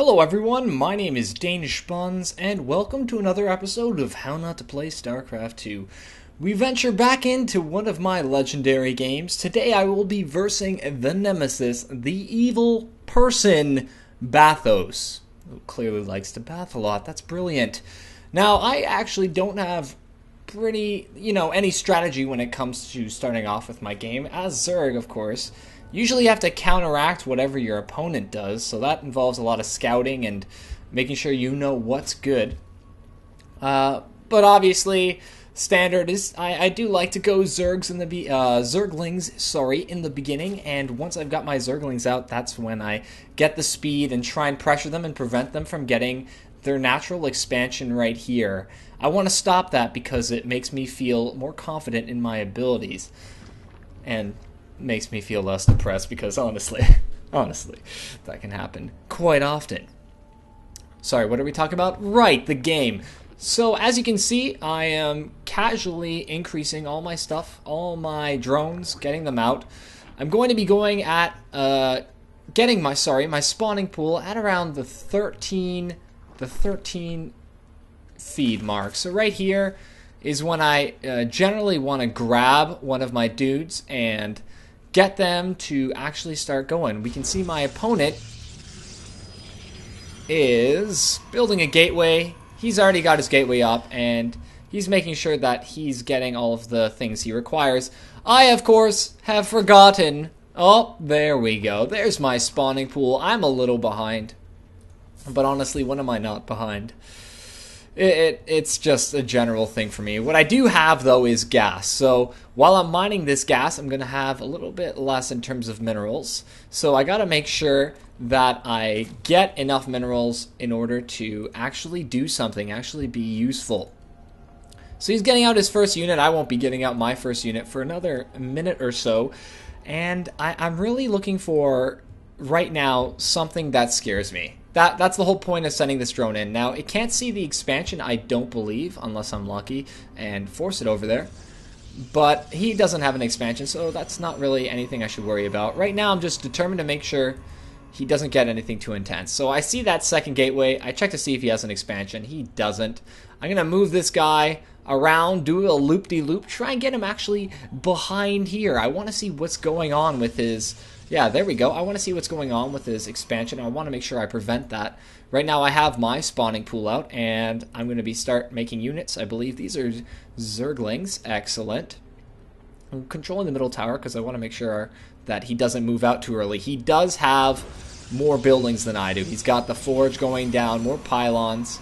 Hello everyone, my name is Danish Buns, and welcome to another episode of How Not to Play Starcraft 2. We venture back into one of my legendary games. Today I will be versing the nemesis, the evil person, Bathos, who clearly likes to bath a lot. That's brilliant. Now, I actually don't have any strategy when it comes to starting off with my game. As Zerg, of course, usually you have to counteract whatever your opponent does, so that involves a lot of scouting and making sure you know what's good. But obviously, standard is I do like to go Zerglings in the beginning, and once I've got my Zerglings out, that's when I get the speed and try and pressure them and prevent them from getting their natural expansion right here. I want to stop that because it makes me feel more confident in my abilities and makes me feel less depressed because honestly, that can happen quite often. Sorry, what are we talking about? Right, the game. So as you can see, I am casually increasing all my stuff, all my drones, getting them out. I'm going to be going at getting my spawning pool at around the 13 feed mark. So right here is when I generally want to grab one of my dudes and get them to actually start going. We can see my opponent is building a gateway. He's already got his gateway up, and he's making sure that he's getting all of the things he requires. I, of course, have forgotten. Oh, there we go. There's my spawning pool. I'm a little behind. But honestly, when am I not behind? It's just a general thing for me. What I do have, though, is gas. So while I'm mining this gas, I'm going to have a little bit less in terms of minerals. So I got to make sure that I get enough minerals in order to actually do something, actually be useful. So he's getting out his first unit. I won't be getting out my first unit for another minute or so. And I'm really looking for, right now, something that scares me. That's the whole point of sending this drone in. Now, it can't see the expansion, I don't believe, unless I'm lucky, and force it over there. But he doesn't have an expansion, so that's not really anything I should worry about. Right now, I'm just determined to make sure he doesn't get anything too intense. So I see that second gateway. I check to see if he has an expansion. He doesn't. I'm going to move this guy around, do a loop-de-loop, try and get him actually behind here. I want to see what's going on with his... Yeah, there we go. I want to see what's going on with his expansion. I want to make sure I prevent that. Right now I have my spawning pool out, and I'm going to start making units. I believe these are Zerglings. Excellent. I'm controlling the middle tower because I want to make sure that he doesn't move out too early. He does have more buildings than I do. He's got the forge going down, more pylons.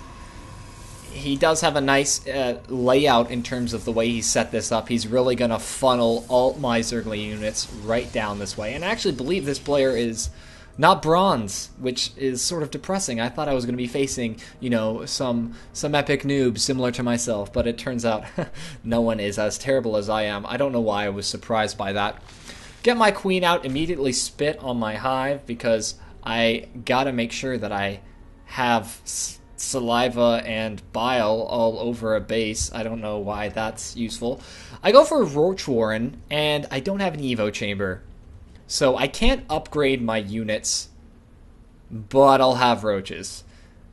He does have a nice layout in terms of the way he set this up. He's really going to funnel all my Zergling units right down this way. And I actually believe this player is not bronze, which is sort of depressing. I thought I was going to be facing, some epic noobs similar to myself, but it turns out no one is as terrible as I am. I don't know why I was surprised by that. Get my queen out, immediately spit on my hive because I got to make sure that I have saliva and bile all over a base. I don't know why that's useful. I go for Roach Warren, and I don't have an Evo chamber. So I can't upgrade my units, but I'll have roaches.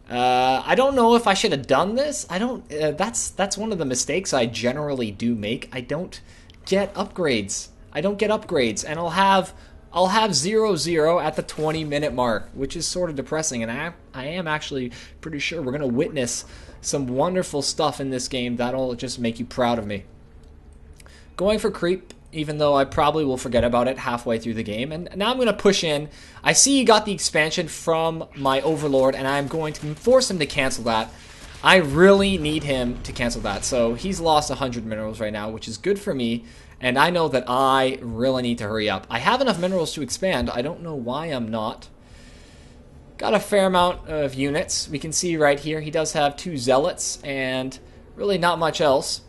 I don't know if I should have done this. I don't. That's one of the mistakes I generally do make. I don't get upgrades. And I'll have 0-0 at the 20-minute mark, which is sort of depressing, and I am actually pretty sure we're going to witness some wonderful stuff in this game that'll just make you proud of me. Going for creep, even though I probably will forget about it halfway through the game, and now I'm going to push in. I see he got the expansion from my overlord, and I'm going to force him to cancel that. I really need him to cancel that, so he's lost 100 minerals right now, which is good for me. And I know that I really need to hurry up. I have enough minerals to expand. I don't know why I'm not. Got a fair amount of units. We can see right here he does have 2 zealots and really not much else.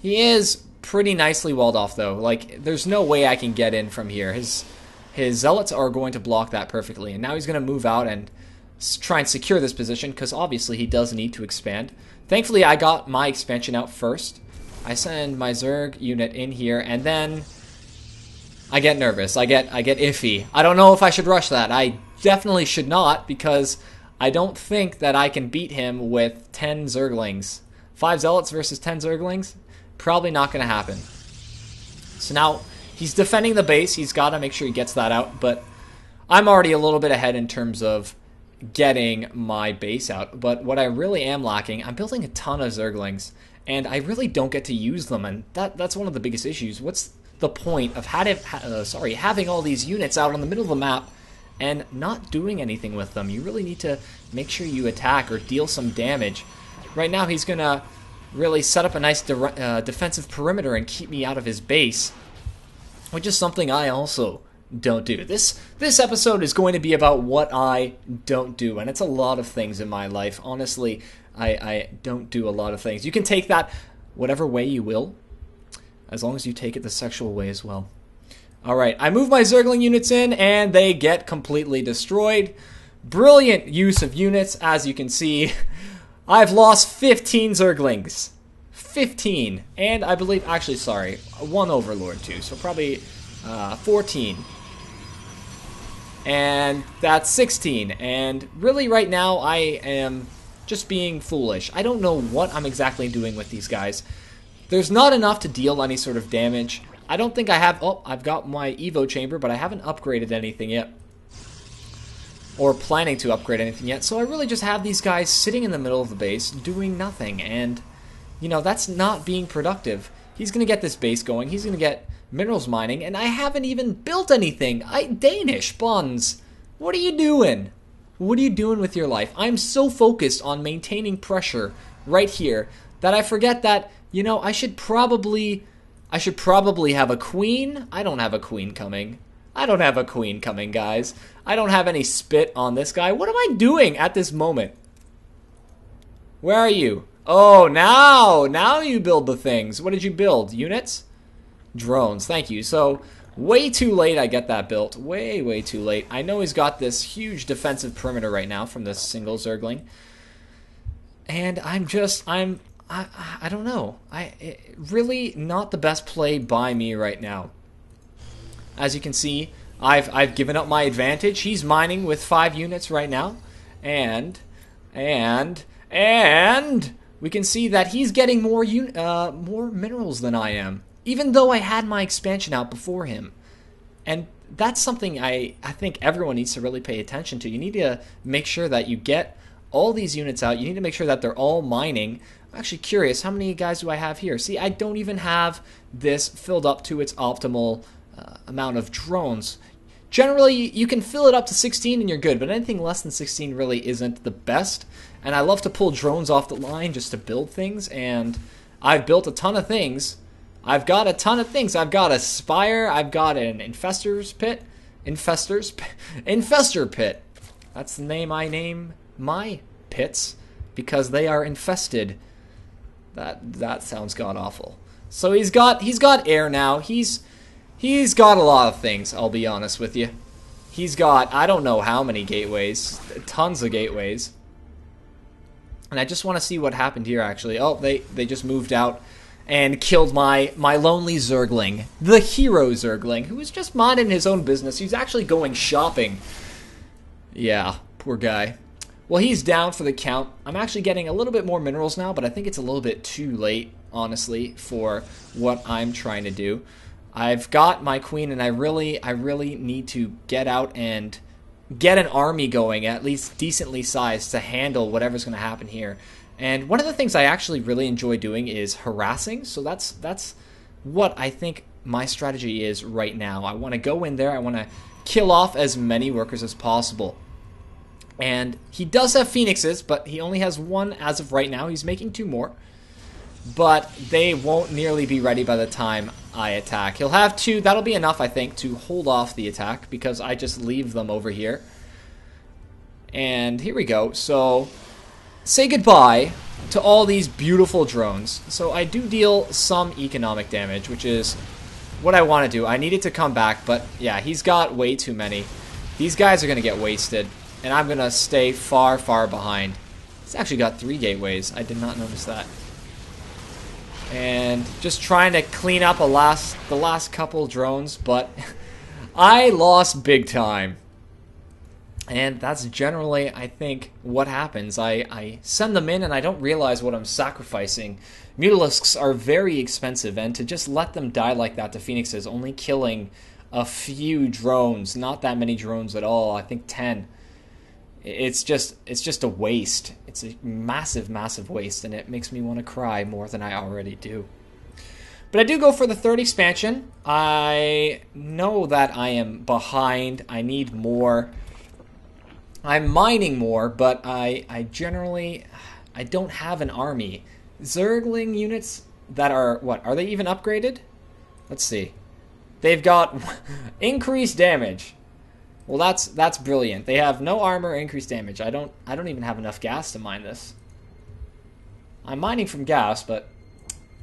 He is pretty nicely walled off, though. Like, there's no way I can get in from here. His zealots are going to block that perfectly. And now he's going to move out and try and secure this position because obviously he does need to expand. Thankfully, I got my expansion out first. I send my Zerg unit in here, and then I get nervous. I get iffy. I don't know if I should rush that. I definitely should not, because I don't think that I can beat him with 10 Zerglings. 5 Zealots versus 10 Zerglings? Probably not going to happen. So now, he's defending the base. He's got to make sure he gets that out, but I'm already a little bit ahead in terms of getting my base out. But what I really am lacking, I'm building a ton of Zerglings, and I really don't get to use them, and that's one of the biggest issues. What's the point of having all these units out on the middle of the map and not doing anything with them? You really need to make sure you attack or deal some damage. Right now, he's going to really set up a nice defensive perimeter and keep me out of his base, which is something I also don't do. This episode is going to be about what I don't do, and it's a lot of things in my life. Honestly, I don't do a lot of things. You can take that whatever way you will, as long as you take it the sexual way as well. Alright, I move my Zergling units in, and they get completely destroyed. Brilliant use of units, as you can see. I've lost 15 Zerglings. 15. And I believe, actually, sorry, 1 Overlord too, so probably 14. And that's 16. And really right now I am just being foolish. I don't know what I'm exactly doing with these guys. There's not enough to deal any sort of damage. I don't think I have... Oh, I've got my Evo chamber, but I haven't upgraded anything yet. Or planning to upgrade anything yet. So I really just have these guys sitting in the middle of the base doing nothing. And, you know, that's not being productive. He's going to get this base going. He's going to get minerals mining. And I haven't even built anything. Danish Buns, what are you doing? What are you doing with your life? I'm so focused on maintaining pressure right here that I forget that, you know, I should probably have a queen. I don't have a queen coming. I don't have a queen coming, guys. I don't have any spit on this guy. What am I doing at this moment? Where are you? Oh, now you build the things. What did you build? Units? Drones, thank you. So, way too late I get that built. Way too late. I know he's got this huge defensive perimeter right now from this single Zergling. And I don't know. Really not the best play by me right now. As you can see, I've given up my advantage. He's mining with 5 units right now. And we can see that he's getting more minerals than I am, even though I had my expansion out before him. And that's something I think everyone needs to really pay attention to. You need to make sure that you get all these units out. You need to make sure that they're all mining. I'm actually curious, how many guys do I have here? See, I don't even have this filled up to its optimal amount of drones. Generally, you can fill it up to 16 and you're good, but anything less than 16 really isn't the best. And I love to pull drones off the line just to build things, and I've built a ton of things. I've got a ton of things. I've got a spire. I've got an infestor pit. That's the name I name my pits, because they are infested. That sounds god awful. So he's got air now. He's got a lot of things, I'll be honest with you. He's got, I don't know how many gateways, tons of gateways. And I just want to see what happened here, actually. Oh, they just moved out and killed my lonely Zergling, the hero Zergling, who was just minding his own business. He's actually going shopping. Yeah, poor guy. Well, he's down for the count. I'm actually getting a little bit more minerals now, but I think it's a little bit too late, honestly, for what I'm trying to do. I've got my queen, and I really need to get out and get an army going, at least decently sized, to handle whatever's going to happen here. And one of the things I actually really enjoy doing is harassing, so that's what I think my strategy is right now. I want to go in there, I want to kill off as many workers as possible. And he does have phoenixes, but he only has 1 as of right now. He's making 2 more. But they won't nearly be ready by the time I attack. He'll have 2. That'll be enough, I think, to hold off the attack, because I just leave them over here. And here we go. So, say goodbye to all these beautiful drones. So I do deal some economic damage, which is what I want to do. I needed to come back, but yeah, he's got way too many. These guys are going to get wasted, and I'm going to stay far behind. He's actually got 3 gateways. I did not notice that. And just trying to clean up the last couple drones, but I lost big time. And that's generally, I think, what happens. I send them in and I don't realize what I'm sacrificing. Mutalisks are very expensive, and to just let them die like that to Phoenixes, only killing a few drones, not that many drones at all, I think 10. It's just a waste. It's a massive, massive waste, and it makes me want to cry more than I already do. But I do go for the third expansion. I know that I am behind. I need more. I'm mining more, but I generally, I don't have an army. Zergling units that are, what, are they even upgraded? Let's see. They've got increased damage. Well, that's brilliant. They have no armor, increased damage. I don't even have enough gas to mine this. I'm mining from gas, but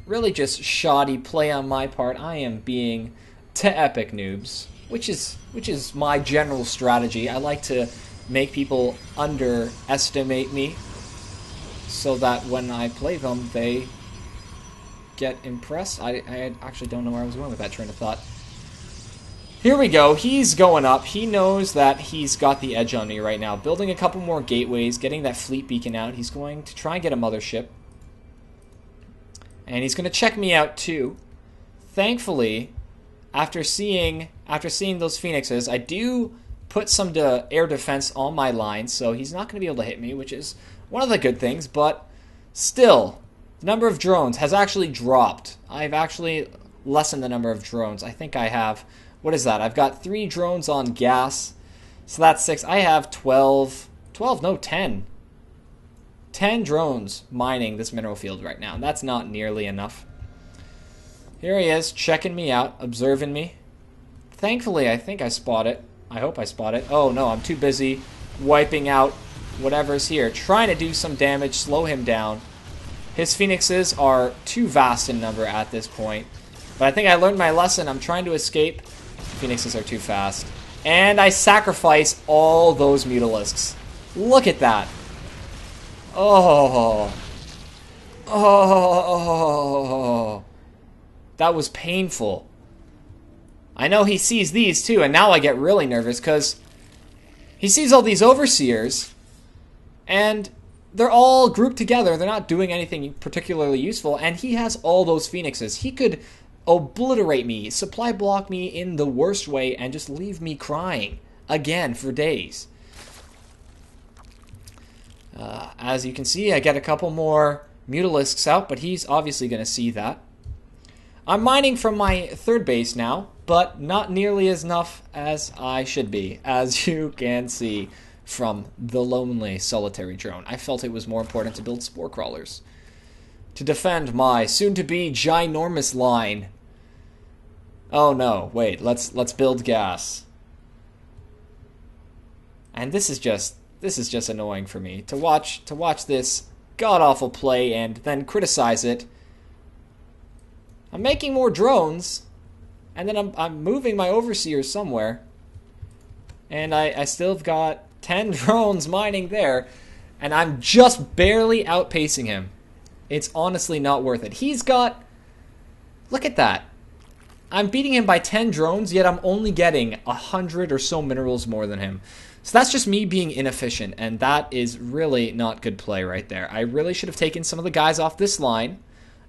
really just shoddy play on my part. I am being to epic noobs, which is my general strategy. I like to make people underestimate me so that when I play them, they get impressed. I actually don't know where I was going with that train of thought. Here we go. He's going up. He knows that he's got the edge on me right now. Building a couple more gateways, getting that fleet beacon out. He's going to try and get a mothership. And he's going to check me out too. Thankfully, after seeing those Phoenixes, I do put some air defense on my line, so he's not going to be able to hit me, which is one of the good things, but still, the number of drones has actually dropped. I've actually lessened the number of drones. I think I have, what is that? I've got 3 drones on gas, so that's 6. I have 12, no, 10. 10 drones mining this mineral field right now, and that's not nearly enough. Here he is, checking me out, observing me. Thankfully, I think I spot it. I hope I spot it. Oh no, I'm too busy wiping out whatever's here. Trying to do some damage, slow him down. His Phoenixes are too vast in number at this point. But I think I learned my lesson. I'm trying to escape. Phoenixes are too fast. And I sacrifice all those Mutalisks. Look at that. Oh. Oh. That was painful. I know he sees these too, and now I get really nervous because he sees all these overseers, and they're all grouped together. They're not doing anything particularly useful, and he has all those Phoenixes. He could obliterate me, supply block me in the worst way, and just leave me crying again for days. As you can see, I get a couple more Mutalisks out, but he's obviously going to see that. I'm mining from my third base now, but not nearly as enough as I should be, as you can see from the lonely solitary drone. I felt it was more important to build spore crawlers to defend my soon-to-be ginormous line. Oh no, wait, let's build gas. And this is just annoying for me to watch this god-awful play and then criticize it. I'm making more drones, and then I'm moving my overseers somewhere, and I still have got 10 drones mining there, and I'm just barely outpacing him. It's honestly not worth it. He's got, look at that. I'm beating him by 10 drones, yet I'm only getting 100 or so minerals more than him. So that's just me being inefficient, and that is really not good play right there. I really should have taken some of the guys off this line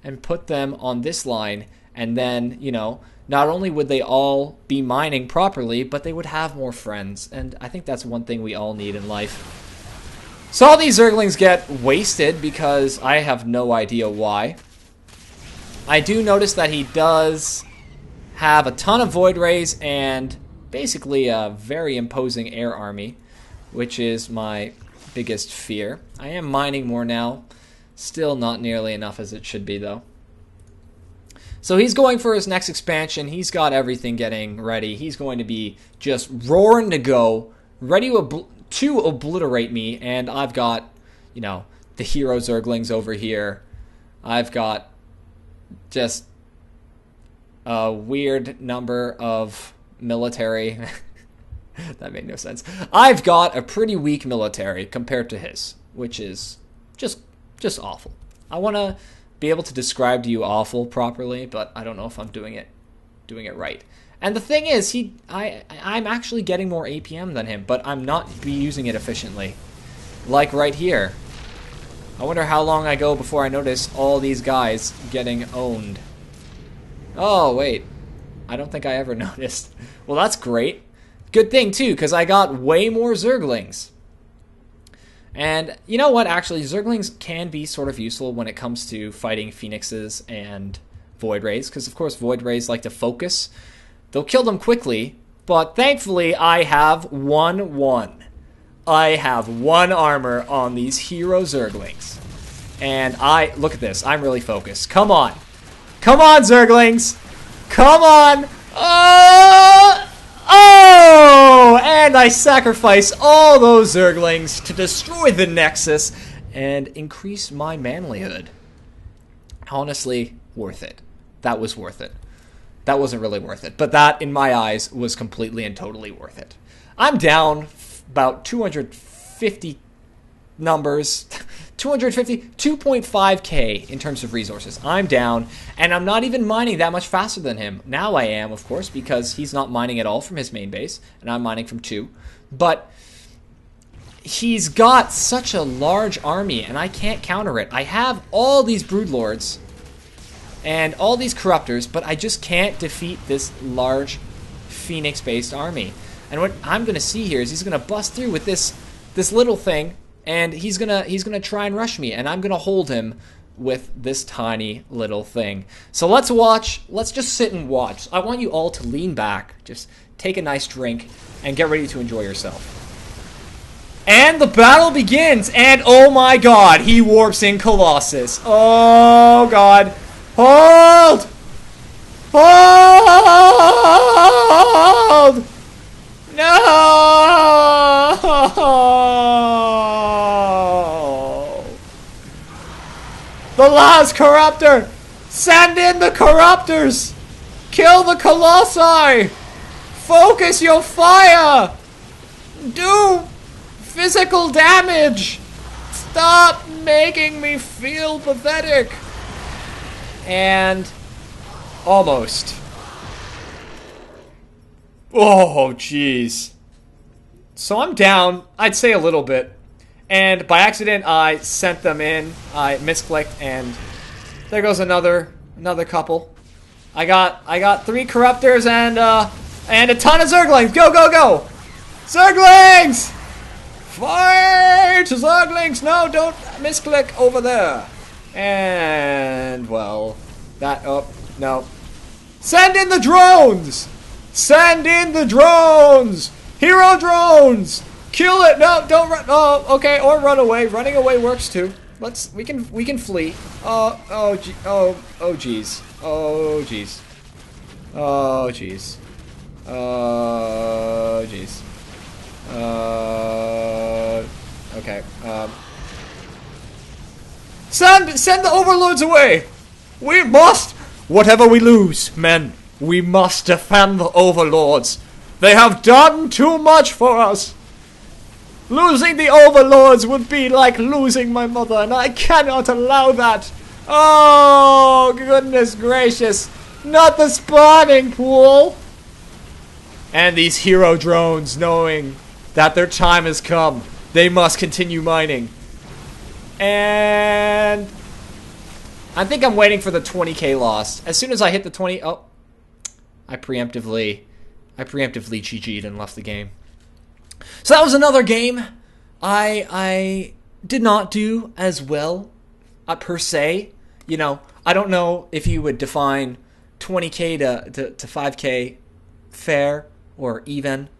and put them on this line, and then, you know, not only would they all be mining properly, but they would have more friends, and I think that's one thing we all need in life. So all these Zerglings get wasted because I have no idea why. I do notice that he does have a ton of Void Rays and basically a very imposing air army, which is my biggest fear. I am mining more now. Still not nearly enough as it should be, though. So he's going for his next expansion. He's got everything getting ready. He's going to be just roaring to go, ready to obliterate me. And I've got, you know, the hero Zerglings over here. I've got just a weird number of military. That made no sense. I've got a pretty weak military compared to his, which is just awful. I want to be able to describe to you awful properly, but I don't know if I'm doing it right. And the thing is, I'm actually getting more APM than him, but I'm not using it efficiently. Like right here. I wonder how long I go before I notice all these guys getting owned. Oh, wait. I don't think I ever noticed. Well, that's great. Good thing, too, because I got way more Zerglings. And you know what? Actually, Zerglings can be sort of useful when it comes to fighting Phoenixes and Void Rays, because, of course, Void Rays like to focus. They'll kill them quickly, but thankfully, I have 1-1. I have 1 armor on these hero Zerglings. And look at this, I'm really focused. Come on. Come on, Zerglings. Come on. Oh! And I sacrifice all those Zerglings to destroy the Nexus and increase my manlyhood. Honestly, worth it. That was worth it. That wasn't really worth it, but that, in my eyes, was completely and totally worth it. I'm down about 250 numbers, 2.5k in terms of resources. I'm down, and I'm not even mining that much faster than him. Now I am, of course, because he's not mining at all from his main base, and I'm mining from 2. But he's got such a large army, and I can't counter it. I have all these Broodlords and all these Corruptors, but I just can't defeat this large Phoenix-based army. And what I'm going to see here is he's going to bust through with this little thing, and he's gonna try and rush me, and I'm going to hold him with this tiny little thing. So let's watch. Let's just sit and watch. I want you all to lean back, just take a nice drink, and get ready to enjoy yourself. And the battle begins, and oh my god, he warps in Colossus. Oh god. Hold! Hold! No! The last Corruptor! Send in the Corruptors! Kill the Colossi! Focus your fire! Do physical damage! Stop making me feel pathetic! And almost. Oh, jeez. So I'm down, I'd say a little bit. And by accident, I sent them in. I misclicked, and there goes another couple. I got 3 Corruptors and a ton of Zerglings. Go, go, go! Zerglings! Fight! Zerglings! No, don't misclick over there. And, well, oh, no. Send in the drones! Send in the drones! Hero drones! Kill it! No, don't run. Oh, okay, or run away. Running away works too. We can flee. Oh jeez. Oh jeez. Oh jeez. Oh jeez. Oh jeez. Okay. Send the overlords away! We must! Whatever we lose, men, we must defend the overlords. They have done too much for us. Losing the overlords would be like losing my mother, and I cannot allow that. Oh, goodness gracious. Not the spawning pool. And these hero drones, knowing that their time has come, they must continue mining. And I think I'm waiting for the 20k loss. As soon as I hit the 20, oh, I preemptively GG'd and left the game. So that was another game. I did not do as well, per se. You know, I don't know if you would define 20k to 5k fair or even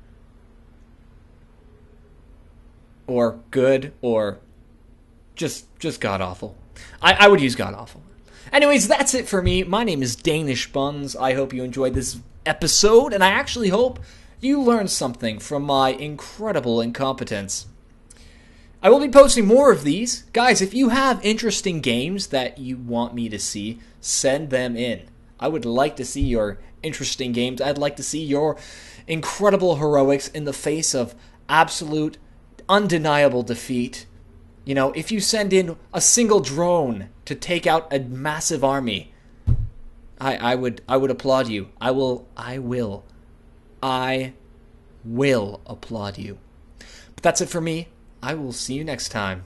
or good or just god awful. I would use god awful. Anyways, that's it for me. My name is Danish Buns. I hope you enjoyed this episode, and I actually hope you learned something from my incredible incompetence. I will be posting more of these. Guys, if you have interesting games that you want me to see, send them in. I would like to see your interesting games. I'd like to see your incredible heroics in the face of absolute, undeniable defeat. You know, if you send in a single drone to take out a massive army, I would applaud you. I will I will applaud you. But that's it for me. I will see you next time.